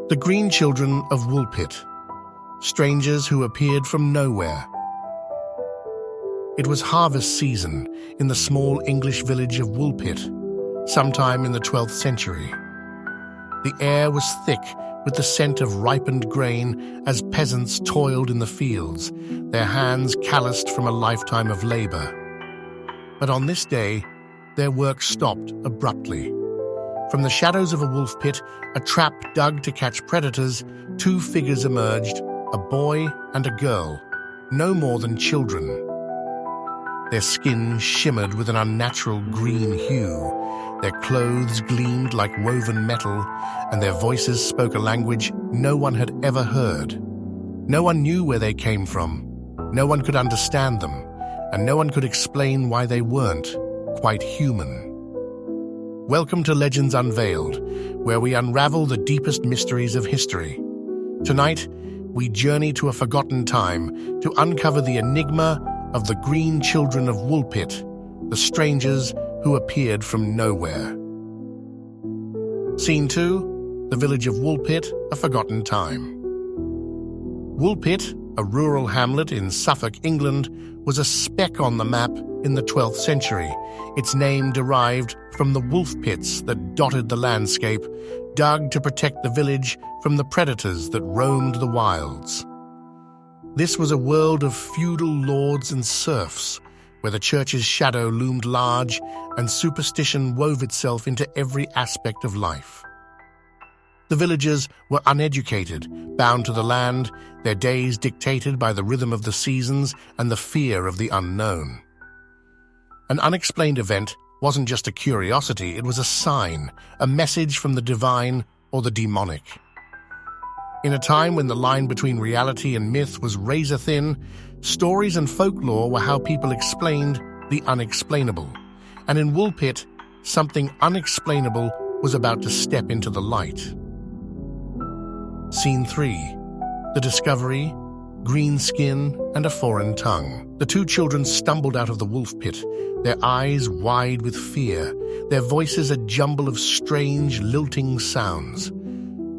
The Green Children of Woolpit, strangers who appeared from nowhere. It was harvest season in the small English village of Woolpit, sometime in the 12th century. The air was thick with the scent of ripened grain as peasants toiled in the fields, their hands calloused from a lifetime of labor. But on this day, their work stopped abruptly. From the shadows of a wolf pit, a trap dug to catch predators, two figures emerged, a boy and a girl, no more than children. Their skin shimmered with an unnatural green hue, their clothes gleamed like woven metal, and their voices spoke a language no one had ever heard. No one knew where they came from, no one could understand them, and no one could explain why they weren't quite human. Welcome to Legends Unveiled, where we unravel the deepest mysteries of history. Tonight, we journey to a forgotten time to uncover the enigma of the Green Children of Woolpit, the strangers who appeared from nowhere. Scene 2, the village of Woolpit, a forgotten time. Woolpit, a rural hamlet in Suffolk, England, was a speck on the map in the 12th century, its name derived from the wolf pits that dotted the landscape, dug to protect the village from the predators that roamed the wilds. This was a world of feudal lords and serfs, where the church's shadow loomed large and superstition wove itself into every aspect of life. The villagers were uneducated, bound to the land, their days dictated by the rhythm of the seasons and the fear of the unknown. An unexplained event wasn't just a curiosity, it was a sign, a message from the divine or the demonic. In a time when the line between reality and myth was razor-thin, stories and folklore were how people explained the unexplainable. And in Woolpit, something unexplainable was about to step into the light. Scene 3. The discovery, green skin, and a foreign tongue. The two children stumbled out of the wolf pit, their eyes wide with fear, their voices a jumble of strange, lilting sounds.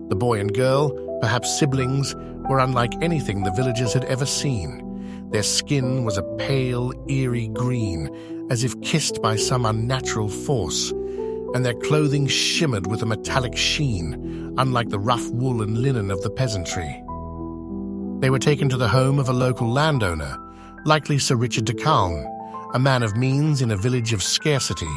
The boy and girl, perhaps siblings, were unlike anything the villagers had ever seen. Their skin was a pale, eerie green, as if kissed by some unnatural force, and their clothing shimmered with a metallic sheen, unlike the rough wool and linen of the peasantry. They were taken to the home of a local landowner, likely Sir Richard de Calne, a man of means in a village of scarcity.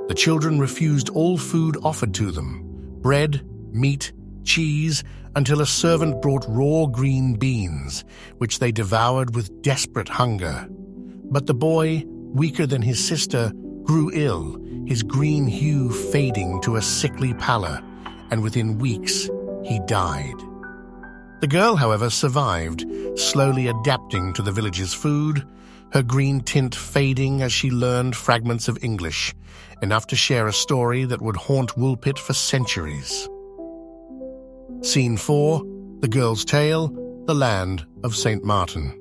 The children refused all food offered to them, bread, meat, cheese, until a servant brought raw green beans, which they devoured with desperate hunger. But the boy, weaker than his sister, grew ill, his green hue fading to a sickly pallor, and within weeks he died. The girl, however, survived, slowly adapting to the village's food, her green tint fading as she learned fragments of English, enough to share a story that would haunt Woolpit for centuries. Scene 4, the girl's tale, the land of St. Martin.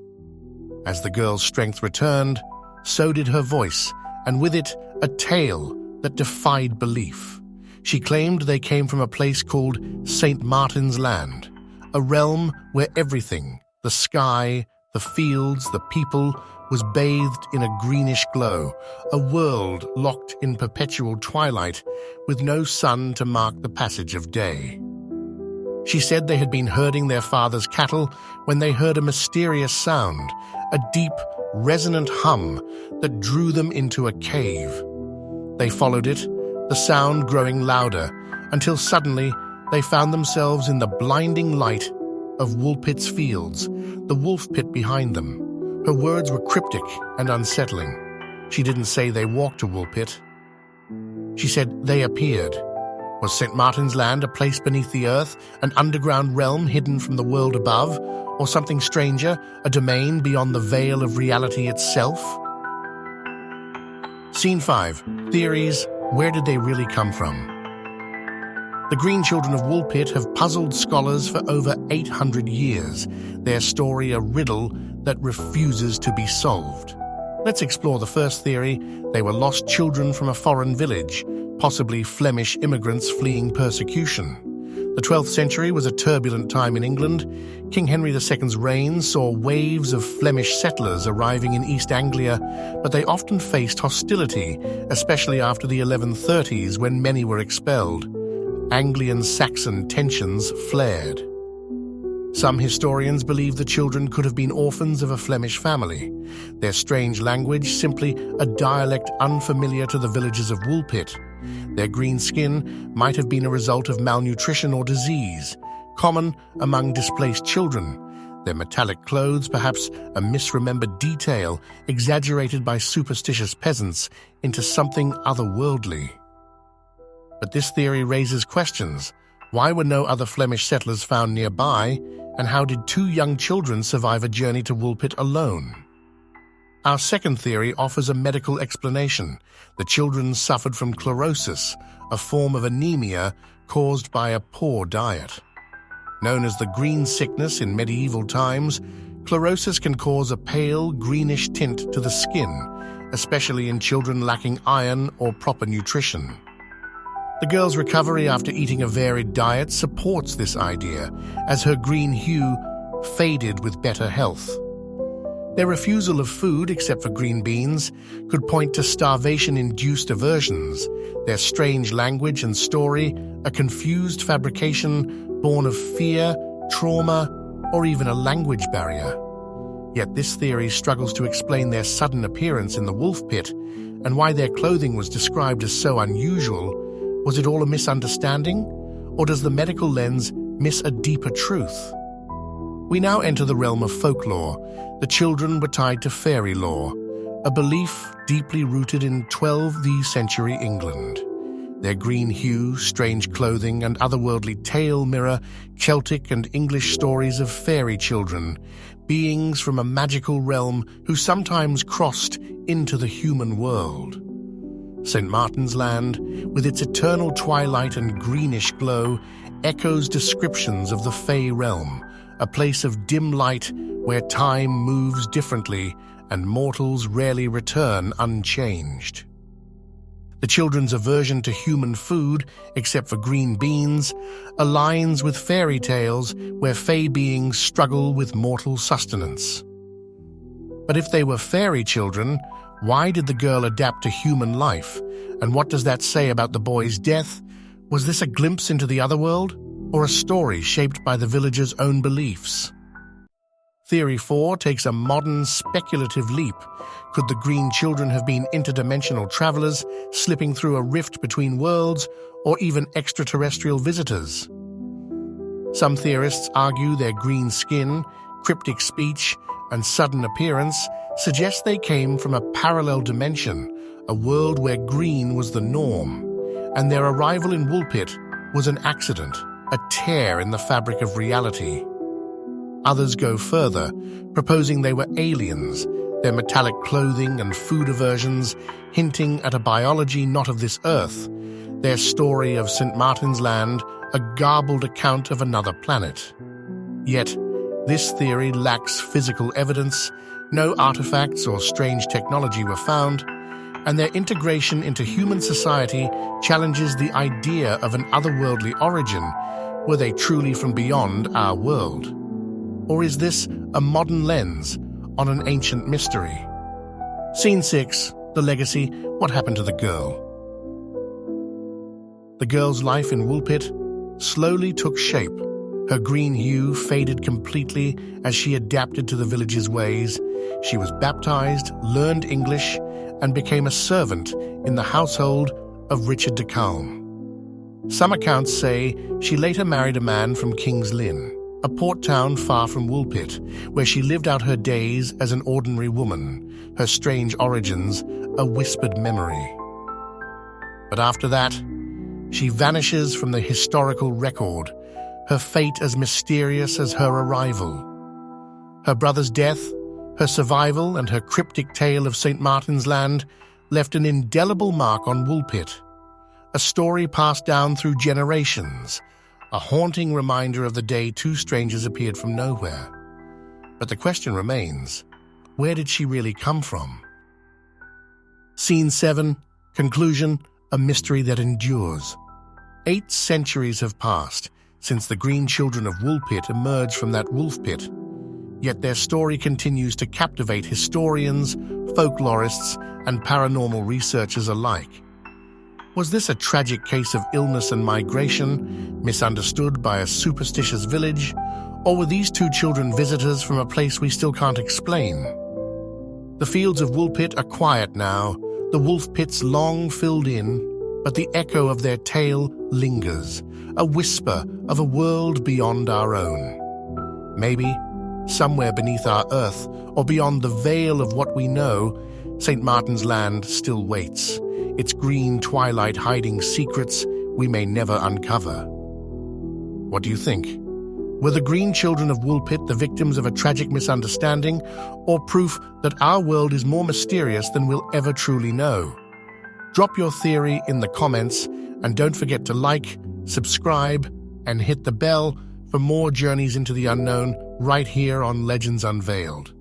As the girl's strength returned, so did her voice, and with it, a tale that defied belief. She claimed they came from a place called St. Martin's Land, a realm where everything, the sky, the fields, the people, was bathed in a greenish glow, a world locked in perpetual twilight, with no sun to mark the passage of day. She said they had been herding their father's cattle when they heard a mysterious sound, a deep, resonant hum that drew them into a cave. They followed it, the sound growing louder, until suddenly they found themselves in the blinding light of Woolpit's fields, the wolf pit behind them. Her words were cryptic and unsettling. She didn't say they walked to Woolpit. She said they appeared. Was St. Martin's Land a place beneath the earth, an underground realm hidden from the world above, or something stranger, a domain beyond the veil of reality itself? Scene 5. Theories. Where did they really come from? The Green Children of Woolpit have puzzled scholars for over 800 years, their story a riddle that refuses to be solved. Let's explore the first theory. They were lost children from a foreign village, possibly Flemish immigrants fleeing persecution. The 12th century was a turbulent time in England. King Henry II's reign saw waves of Flemish settlers arriving in East Anglia, but they often faced hostility, especially after the 1130s when many were expelled. Anglian-Saxon tensions flared. Some historians believe the children could have been orphans of a Flemish family, their strange language simply a dialect unfamiliar to the villagers of Woolpit. Their green skin might have been a result of malnutrition or disease, common among displaced children. Their metallic clothes, perhaps a misremembered detail exaggerated by superstitious peasants into something otherworldly. But this theory raises questions. Why were no other Flemish settlers found nearby, and how did two young children survive a journey to Woolpit alone? Our second theory offers a medical explanation. The children suffered from chlorosis, a form of anemia caused by a poor diet. Known as the green sickness in medieval times, chlorosis can cause a pale, greenish tint to the skin, especially in children lacking iron or proper nutrition. The girl's recovery after eating a varied diet supports this idea, as her green hue faded with better health. Their refusal of food, except for green beans, could point to starvation-induced aversions, their strange language and story a confused fabrication born of fear, trauma, or even a language barrier. Yet this theory struggles to explain their sudden appearance in the wolf pit and why their clothing was described as so unusual. Was it all a misunderstanding, or does the medical lens miss a deeper truth? We now enter the realm of folklore. The children were tied to FairyLore, a belief deeply rooted in 12th century England. Their green hue, strange clothing, and otherworldly tale mirror Celtic and English stories of fairy children, beings from a magical realm who sometimes crossed into the human world. St. Martin's Land, with its eternal twilight and greenish glow, echoes descriptions of the Fey realm, a place of dim light where time moves differently and mortals rarely return unchanged. The children's aversion to human food, except for green beans, aligns with fairy tales where Fey beings struggle with mortal sustenance. But if they were fairy children, why did the girl adapt to human life? And what does that say about the boy's death? Was this a glimpse into the otherworld, or a story shaped by the villagers' own beliefs? Theory 4 takes a modern, speculative leap. Could the Green Children have been interdimensional travelers, slipping through a rift between worlds, or even extraterrestrial visitors? Some theorists argue their green skin, cryptic speech, and sudden appearance suggest they came from a parallel dimension, a world where green was the norm, and their arrival in Woolpit was an accident, a tear in the fabric of reality. Others go further, proposing they were aliens, their metallic clothing and food aversions hinting at a biology not of this earth, their story of St. Martin's Land a garbled account of another planet. Yet, this theory lacks physical evidence, no artifacts or strange technology were found, and their integration into human society challenges the idea of an otherworldly origin. Were they truly from beyond our world? Or is this a modern lens on an ancient mystery? Scene 6, The Legacy, What Happened to the Girl? The girl's life in Woolpit slowly took shape. Her green hue faded completely as she adapted to the village's ways. She was baptized, learned English, and became a servant in the household of Richard de Calme. Some accounts say she later married a man from King's Lynn, a port town far from Woolpit, where she lived out her days as an ordinary woman, her strange origins a whispered memory. But after that, she vanishes from the historical record, her fate as mysterious as her arrival. Her brother's death, her survival, and her cryptic tale of St. Martin's Land left an indelible mark on Woolpit, a story passed down through generations, a haunting reminder of the day two strangers appeared from nowhere. But the question remains, where did she really come from? Scene 7, Conclusion, a mystery that endures. 8 centuries have passed since the Green Children of Woolpit emerged from that wolf pit. Yet their story continues to captivate historians, folklorists, and paranormal researchers alike. Was this a tragic case of illness and migration, misunderstood by a superstitious village, or were these two children visitors from a place we still can't explain? The fields of Woolpit are quiet now, the wolf pits long filled in, but the echo of their tale lingers, a whisper of a world beyond our own. Maybe, somewhere beneath our earth, or beyond the veil of what we know, St. Martin's Land still waits, its green twilight hiding secrets we may never uncover. What do you think? Were the Green Children of Woolpit the victims of a tragic misunderstanding, or proof that our world is more mysterious than we'll ever truly know? Drop your theory in the comments, and don't forget to like, subscribe, and hit the bell for more journeys into the unknown right here on Legends Unveiled.